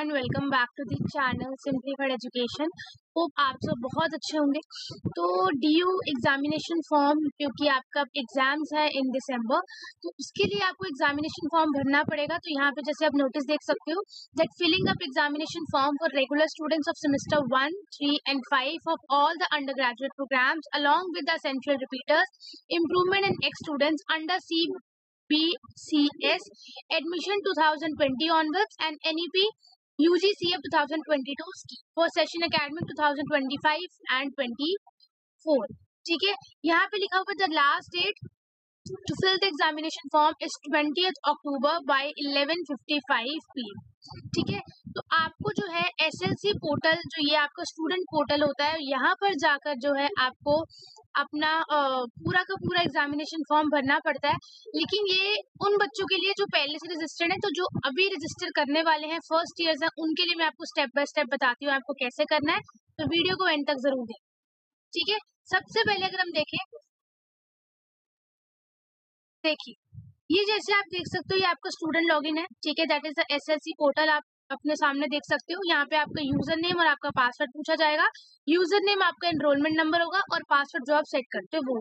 And welcome back to the channel simplified education. Hope आप सब बहुत अच्छे होंगे। तो डीयू एग्जामिनेशन फॉर्म, क्योंकि आपका एग्जाम्स है इन दिसंबर, तो उसके लिए आपको एग्जामिनेशन फॉर्म भरना पड़ेगा। तो यहाँ पे जैसे आप नोटिस देख सकते हो that filling up examination form for regular students of semester 1, 3 and 5 of all the under graduate programs along with the essential repeaters improvement in ex students under CBCS admission 2020 onwards and NEP UGCF 2022 for session academic 2025 and 24। ठीक है, यहाँ पे लिखा हुआ the last date to fill the examination form is 20th October by 11:55 PM। ठीक है, तो आपको जो है SLC पोर्टल, जो ये आपका स्टूडेंट पोर्टल होता है, यहाँ पर जाकर जो है आपको अपना पूरा का पूरा एग्जामिनेशन फॉर्म भरना पड़ता है। लेकिन ये उन बच्चों के लिए जो पहले से रजिस्टर्ड है, तो जो अभी रजिस्टर करने वाले हैं फर्स्ट ईयर्स हैं, उनके लिए मैं आपको स्टेप बाय स्टेप बताती हूँ आपको कैसे करना है। तो वीडियो को एंड तक जरूर देखें। ठीक है, सबसे पहले अगर हम देखिए, ये जैसे आप देख सकते हो ये आपका स्टूडेंट लॉगिन है। ठीक है, that is the SLC portal. आप अपने सामने देख सकते हो, यहाँ पे आपका यूजर नेम और आपका पासवर्ड पूछा जाएगा। यूजर नेम आपका एनरोलमेंट नंबर होगा और पासवर्ड जो आप सेट करते हो वो।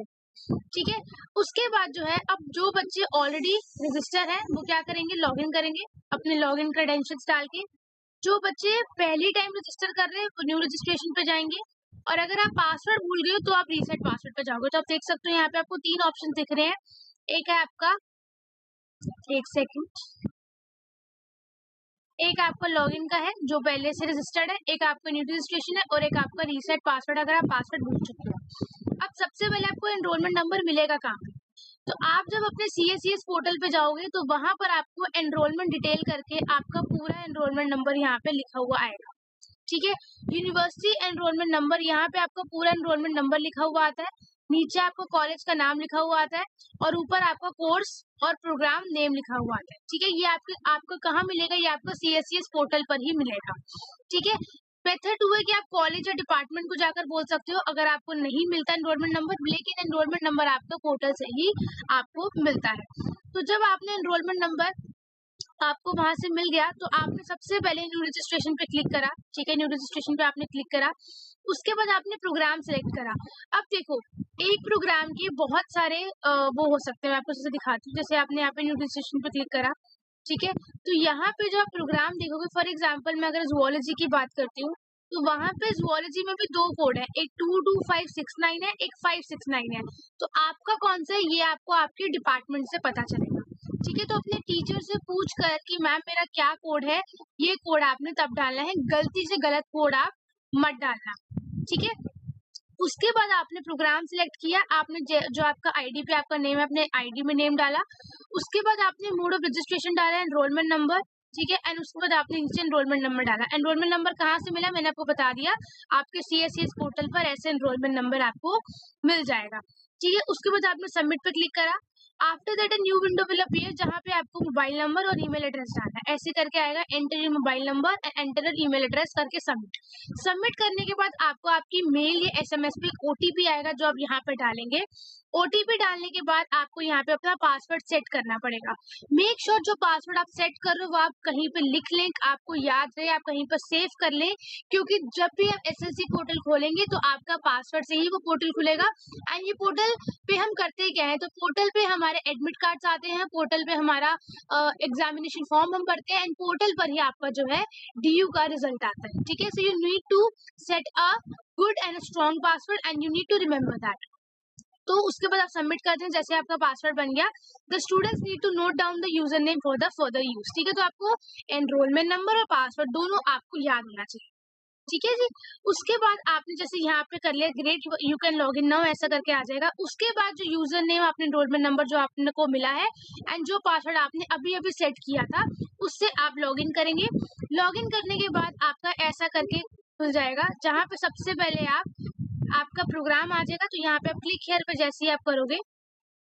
ठीक है, उसके बाद जो है अब जो बच्चे ऑलरेडी रजिस्टर है वो क्या करेंगे, लॉगिन करेंगे अपने लॉगिन क्रेडेंशियल्स डाल के। जो बच्चे पहली टाइम रजिस्टर कर रहे हैं वो न्यू रजिस्ट्रेशन पे जाएंगे, और अगर आप पासवर्ड भूल गए हो तो आप रीसेट पासवर्ड पे जाओगे। तो आप देख सकते हो यहाँ पे आपको 3 ऑप्शन दिख रहे हैं। एक है आपका, एक सेकंड, एक आपका लॉगिन का है जो पहले से रजिस्टर्ड है, एक आपका न्यू रजिस्ट्रेशन है और एक आपका रीसेट पासवर्ड अगर आप पासवर्ड भूल चुके हो। अब सबसे पहले आपको एनरोलमेंट नंबर मिलेगा कहाँ पे, तो आप जब अपने CSCS पोर्टल पे जाओगे तो वहां पर आपको एनरोलमेंट डिटेल करके आपका पूरा एनरोलमेंट नंबर यहाँ पे लिखा हुआ आएगा। ठीक है, यूनिवर्सिटी एनरोलमेंट नंबर, यहाँ पे आपका पूरा एनरोलमेंट नंबर लिखा हुआ आता है। नीचे आपको कॉलेज का नाम लिखा हुआ आता है और ऊपर आपका कोर्स और प्रोग्राम नेम लिखा हुआ आता है। ठीक है, ये आपको कहाँ मिलेगा, ये आपको CSCS पोर्टल पर ही मिलेगा। ठीक है, मेथड 2 है कि आप कॉलेज या डिपार्टमेंट को जाकर बोल सकते हो अगर आपको नहीं मिलता एनरोलमेंट नंबर, लेकिन एनरोलमेंट नंबर आपका पोर्टल से ही आपको मिलता है। तो जब आपने एनरोलमेंट नंबर आपको वहां से मिल गया तो आपने सबसे पहले न्यू रजिस्ट्रेशन पे क्लिक करा। ठीक है, न्यू रजिस्ट्रेशन पे आपने क्लिक करा, उसके बाद आपने प्रोग्राम सेलेक्ट करा। अब देखो, एक प्रोग्राम के बहुत सारे वो हो सकते हैं, मैं आपको जैसे दिखाती हूँ। जैसे आपने यहाँ पे न्यू रजिस्ट्रेशन पे क्लिक करा, ठीक है, तो यहाँ पे जो आप प्रोग्राम देखोगे, फॉर एग्जाम्पल मैं अगर ज़ूलॉजी की बात करती हूँ तो वहां पे ज़ूलॉजी में भी 2 कोड है, एक 22569 है, एक 569 है। तो आपका कौन सा है ये आपको आपके डिपार्टमेंट से पता चलेगा। ठीक है, तो अपने टीचर से पूछ कर कि मैम मेरा क्या कोड है, ये कोड आपने तब डालना है, गलती से गलत कोड आप मत डालना। ठीक है, उसके बाद आपने प्रोग्राम सिलेक्ट किया, आपने जो आपका आईडी पे आपका नेम है, अपने आईडी में नेम डाला। उसके बाद आपने मोड ऑफ रजिस्ट्रेशन डाला, एनरोलमेंट नंबर। ठीक है, एंड उसके बाद आपने नीचे एनरोलमेंट नंबर डाला। एनरोलमेंट नंबर कहाँ से मिला मैंने आपको बता दिया, आपके CSCS पोर्टल पर ऐसे एनरोलमेंट नंबर आपको मिल जाएगा। ठीक है, उसके बाद आपने सबमिट पे क्लिक करा। After that a new window will appear, जहाँ पे आपको मोबाइल नंबर और ईमेल एड्रेस डालना है। ऐसे करके आएगा, enter your mobile number and enter your email address करके सबमिट करने के बाद आपको आपकी मेल या SMS पे OTP आएगा जो आप यहाँ पे डालेंगे। OTP डालने के बाद आपको यहाँ पे अपना पासवर्ड सेट करना पड़ेगा। मेक श्योर जो पासवर्ड आप सेट कर रहे हो वो आप कहीं पे लिख लें, आपको याद रहे, आप कहीं पर सेव कर लें, क्योंकि जब भी आप SLC पोर्टल खोलेंगे तो आपका पासवर्ड से ही वो पोर्टल खुलेगा। एंड ये पोर्टल पे हम करते क्या है, तो पोर्टल पे हमारे एडमिट कार्ड्स आते हैं, पोर्टल पे हमारा एग्जामिनेशन फॉर्म हम भरते हैं, एंड पोर्टल पर ही आपका जो है DU का रिजल्ट आता है। ठीक है, so you need to set a good and strong password and you need to remember that. तो उसके बाद आप सबमिट करते हैं, जैसे आपका पासवर्ड बन गया, the students need to note down the user name for the further use. ठीक है, तो आपको एनरोलमेंट नंबर और पासवर्ड दोनों आपको याद होना चाहिए। ठीक है जी, उसके बाद आपने जैसे यहाँ पे कर लिया, great you can log in now ऐसा करके आ जाएगा। उसके बाद जो यूजर नेम आपने एनरोलमेंट नंबर जो आपने को मिला है एंड जो पासवर्ड आपने अभी अभी सेट किया था उससे आप लॉग इन करेंगे। लॉग इन करने के बाद आपका ऐसा करके खुल जाएगा, जहाँ पे सबसे पहले आपका प्रोग्राम आ जाएगा। तो यहाँ पे आप क्लिक हेयर पे जैसे ही आप करोगे,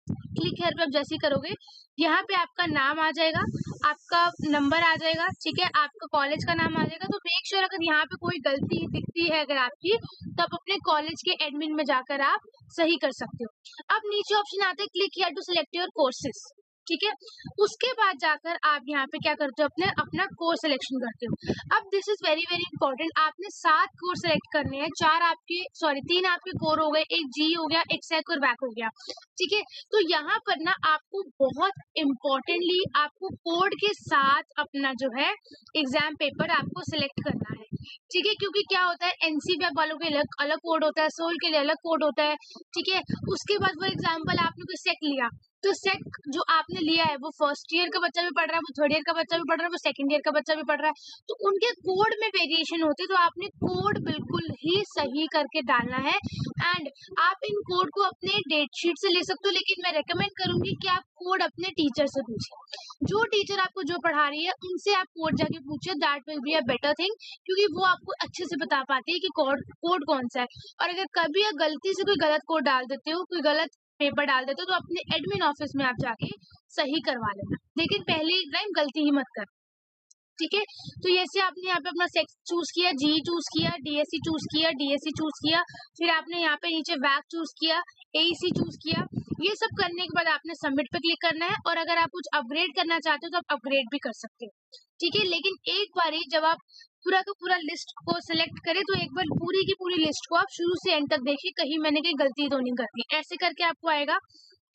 क्लिक हेयर पे आप जैसे ही करोगे, यहाँ पे आपका नाम आ जाएगा, आपका नंबर आ जाएगा। ठीक है, आपका कॉलेज का नाम आ जाएगा। तो मेक श्योर अगर यहाँ पे कोई गलती दिखती है अगर आपकी, तो आप अपने कॉलेज के एडमिन में जाकर आप सही कर सकते हो। अब नीचे ऑप्शन आता है click here to select your courses. ठीक है। उसके बाद जाकर आप यहाँ पे क्या करते हो, अपना कोर्स सिलेक्शन करते हो। अब this is very very important, आपने 7 कोर सेलेक्ट करने हैं, 3 आपके कोर हो गए, एक जी हो गया, एक सेक और बैक हो गया। ठीक है, तो यहाँ पर ना आपको बहुत इम्पोर्टेंटली आपको कोड के साथ अपना जो है एग्जाम पेपर आपको सिलेक्ट करना है। ठीक है, क्योंकि क्या होता है, एनसी वेब वालों के अलग अलग कोड होता है, सोल के लिए अलग कोड होता है। ठीक है, उसके बाद फॉर एग्जाम्पल आपने कोई सेक लिया, तो सेक जो आपने लिया है वो फर्स्ट ईयर का बच्चा भी पढ़ रहा है, वो थर्ड ईयर का बच्चा भी पढ़ रहा है, वो सेकंड ईयर का बच्चा भी पढ़ रहा है, तो उनके कोड में वेरिएशन होती है। तो आपने कोड बिल्कुल ही सही करके डालना है। एंड आप इन कोड को अपने डेट शीट से ले सकते हो, लेकिन मैं रेकमेंड करूंगी कि आप कोड अपने टीचर से पूछिए। जो टीचर आपको जो पढ़ा रही है उनसे आप कोड जाके पूछिए, that will be a better thing, क्योंकि वो आपको अच्छे से बता पाती है कि कोड कौन सा है। और अगर कभी आप गलती से कोई गलत कोड डाल देते हो, कोई गलत पेपर डाल देते हो, तो अपने एडमिन ऑफिस में आप जाके सही करवा लेना, लेकिन पहले एक टाइम गलती ही मत कर। ठीक है, तो जैसे आपने यहाँ पे अपना सेक्स चूज किया, जी चूज किया, डीएससी चूज किया, डीएससी चूज किया, फिर आपने यहाँ पे नीचे वैक चूज किया, एईसी चूज किया। ये सब करने के बाद आपने सबमिट पे क्लिक करना है, और अगर आप कुछ अपग्रेड करना चाहते हो तो आप अपग्रेड भी कर सकते हो। ठीक है, लेकिन एक बार ही जब आप पूरा का पूरा लिस्ट को सिलेक्ट करें, तो एक बार पूरी की पूरी लिस्ट को आप शुरू से एंड तक देखिए, कहीं मैंने कहीं गलती तो नहीं कर दी, ऐसे करके आपको आएगा।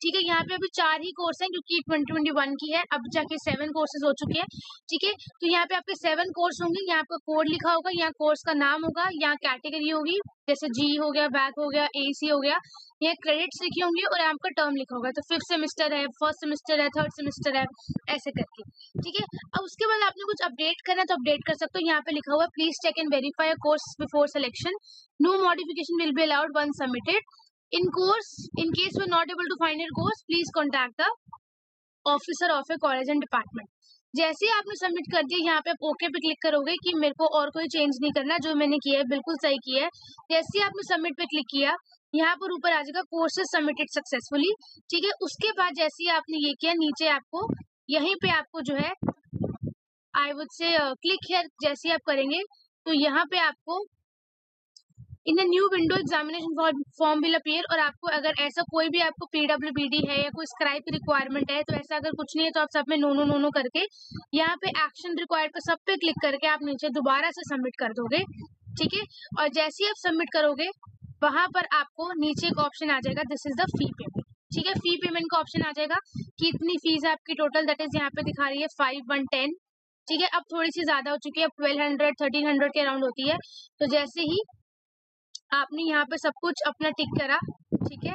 ठीक है, यहाँ पे अभी 4 ही कोर्स हैं, क्योंकि 2021 की है, अब जाके 7 कोर्सेज हो चुके हैं। ठीक है, तो यहाँ पे आपके 7 कोर्स होंगे, यहाँ आपका कोड लिखा होगा, यहाँ कोर्स का नाम होगा, यहाँ कैटेगरी होगी, जैसे जी हो गया, बैक हो गया, एसी हो गया, यहाँ क्रेडिट्स लिखे होंगे, और आपका टर्म लिखा होगा, तो 5th सेमेस्टर है, फर्स्ट सेमेस्टर है, थर्ड सेमेस्टर है, ऐसे करके। ठीक है, अब उसके बाद आपने कुछ अपडेट करना है तो अपडेट कर सकते हो। यहाँ पे लिखा हुआ है, please check and verify a course before selection, no modification will be allowed once submitted, in case we're not able to find your course, please contact the officer of a college and department। जैसे ही आपने submit कर दिया, यहाँ पे आप okay पे click करोगे कि मेरे को और कोई चेंज नहीं करना, जो मैंने किया है बिल्कुल सही किया है। जैसे ही आपने सबमिट पे क्लिक किया, यहाँ पर ऊपर आ जाएगा कोर्सेज सबमिटेड सक्सेसफुली। ठीक है, उसके बाद जैसे ही आपने ये किया, नीचे आपको यहीं पे आपको जो है I would say click here जैसे आप करेंगे, तो यहाँ पे आपको in new window examination form will appear, और आपको अगर ऐसा कोई भी आपको पीडब्ल्यूबीडी है या कोई स्क्राइब की रिक्वायरमेंट है, तो ऐसा अगर कुछ नहीं है तो आप सब में नो नो नो नो करके यहाँ पे एक्शन रिक्वायर्ड पे सब पे क्लिक करके आप नीचे दोबारा से सबमिट कर दोगे। ठीक है, और जैसे ही आप सबमिट करोगे, वहां पर आपको नीचे एक ऑप्शन आ जाएगा, this is the fee payment. ठीक है, फी पेमेंट का ऑप्शन आ जाएगा कि इतनी फीस है आपकी टोटल, दैट इज यहाँ पे दिखा रही है 5110। ठीक है, अब थोड़ी सी ज्यादा हो चुकी है, अब 1200 1300 के अराउंड होती है। तो जैसे ही आपने यहाँ पे सब कुछ अपना टिक करा, ठीक है,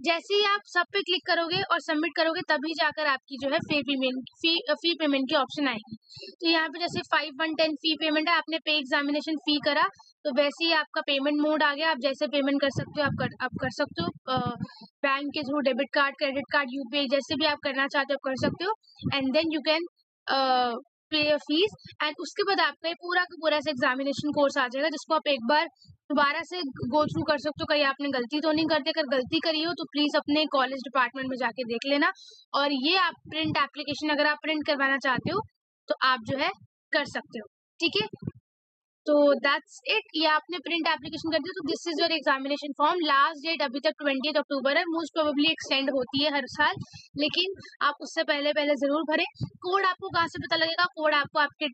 जैसे ही आप सब पे क्लिक करोगे और सबमिट करोगे, तभी जाकर आपकी जो है फी पेमेंट की ऑप्शन आएगी। तो यहाँ पे जैसे 5110 फी पेमेंट है, आपने पे एग्जामिनेशन फी करा, तो वैसे ही आपका पेमेंट मोड आ गया। आप जैसे पेमेंट कर सकते हो, आप कर सकते हो बैंक के through, debit card, credit card, UPI, जैसे भी आप करना चाहते हो कर सकते हो। And then you can pay fees, and उसके बाद आपका ये पूरा का पूरा एग्जामिनेशन कोर्स आ जाएगा, जिसको आप एक बार दोबारा से गो थ्रू कर सकते हो। कहीं आपने गलती तो नहीं करते, अगर गलती करी हो तो प्लीज अपने कॉलेज डिपार्टमेंट में जाके देख लेना। और ये आप प्रिंट एप्लीकेशन अगर आप प्रिंट करवाना चाहते हो तो आप जो है कर सकते हो। ठीक है, तो दैट्स इट, ये आपने प्रिंट एप्लीकेशन कर दिया, तो this is your examination form. Last date अभी तक 20 अक्टूबर है, मोस्ट प्रोबेबली एक्सटेंड होती है हर साल, लेकिन आप उससे पहले पहले जरूर भरें। कोड आपको कहाँ से पता लगेगा? कोड आपको आपके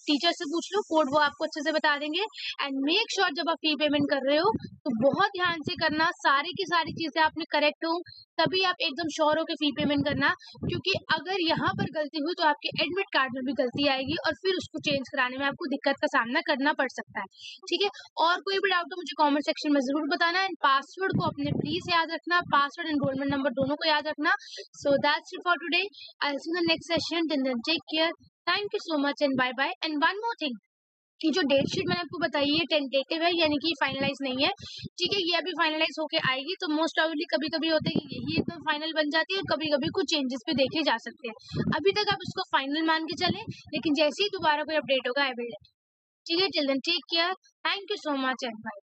टीचर से पूछ लो, कोड वो आपको अच्छे से बता देंगे। एंड मेक श्योर जब आप फी पेमेंट कर रहे हो तो बहुत ध्यान से करना, सारी की सारी चीजें आपने करेक्ट हो, तभी आप एकदम श्योर हो के फी पेमेंट करना, क्योंकि अगर यहाँ पर गलती हुई तो आपके एडमिट कार्ड में भी गलती आएगी, और फिर उसको चेंज कराने में आपको दिक्कत का सामना करना पड़ सकता है। ठीक है, और कोई भी डाउट हो मुझे कमेंट सेक्शन में जरूर बताना। एंड पासवर्ड को अपने प्लीज याद रखना, पासवर्ड एनरोलमेंट नंबर दोनों को याद रखना। So that's it for today, I will see you in the next session, till then take care, thank you so much and bye bye. And one more thing, कि जो date sheet मैंने आपको बताई है टेंटेटिव है, यानी कि finalise नहीं है। ठीक है, ये अभी फाइनलाइज होके आएगी, तो मोस्ट प्रोबेबली कभी कभी होता है कि यही एकदम फाइनल बन जाती है, और कभी कभी कुछ चेंजेस भी देखे जा सकते हैं। अभी तक आप इसको फाइनल मान के चलें, लेकिन जैसे ही दोबारा कोई अपडेट होगा आई विल। ठीक है, till then take care, thank you so much and bye.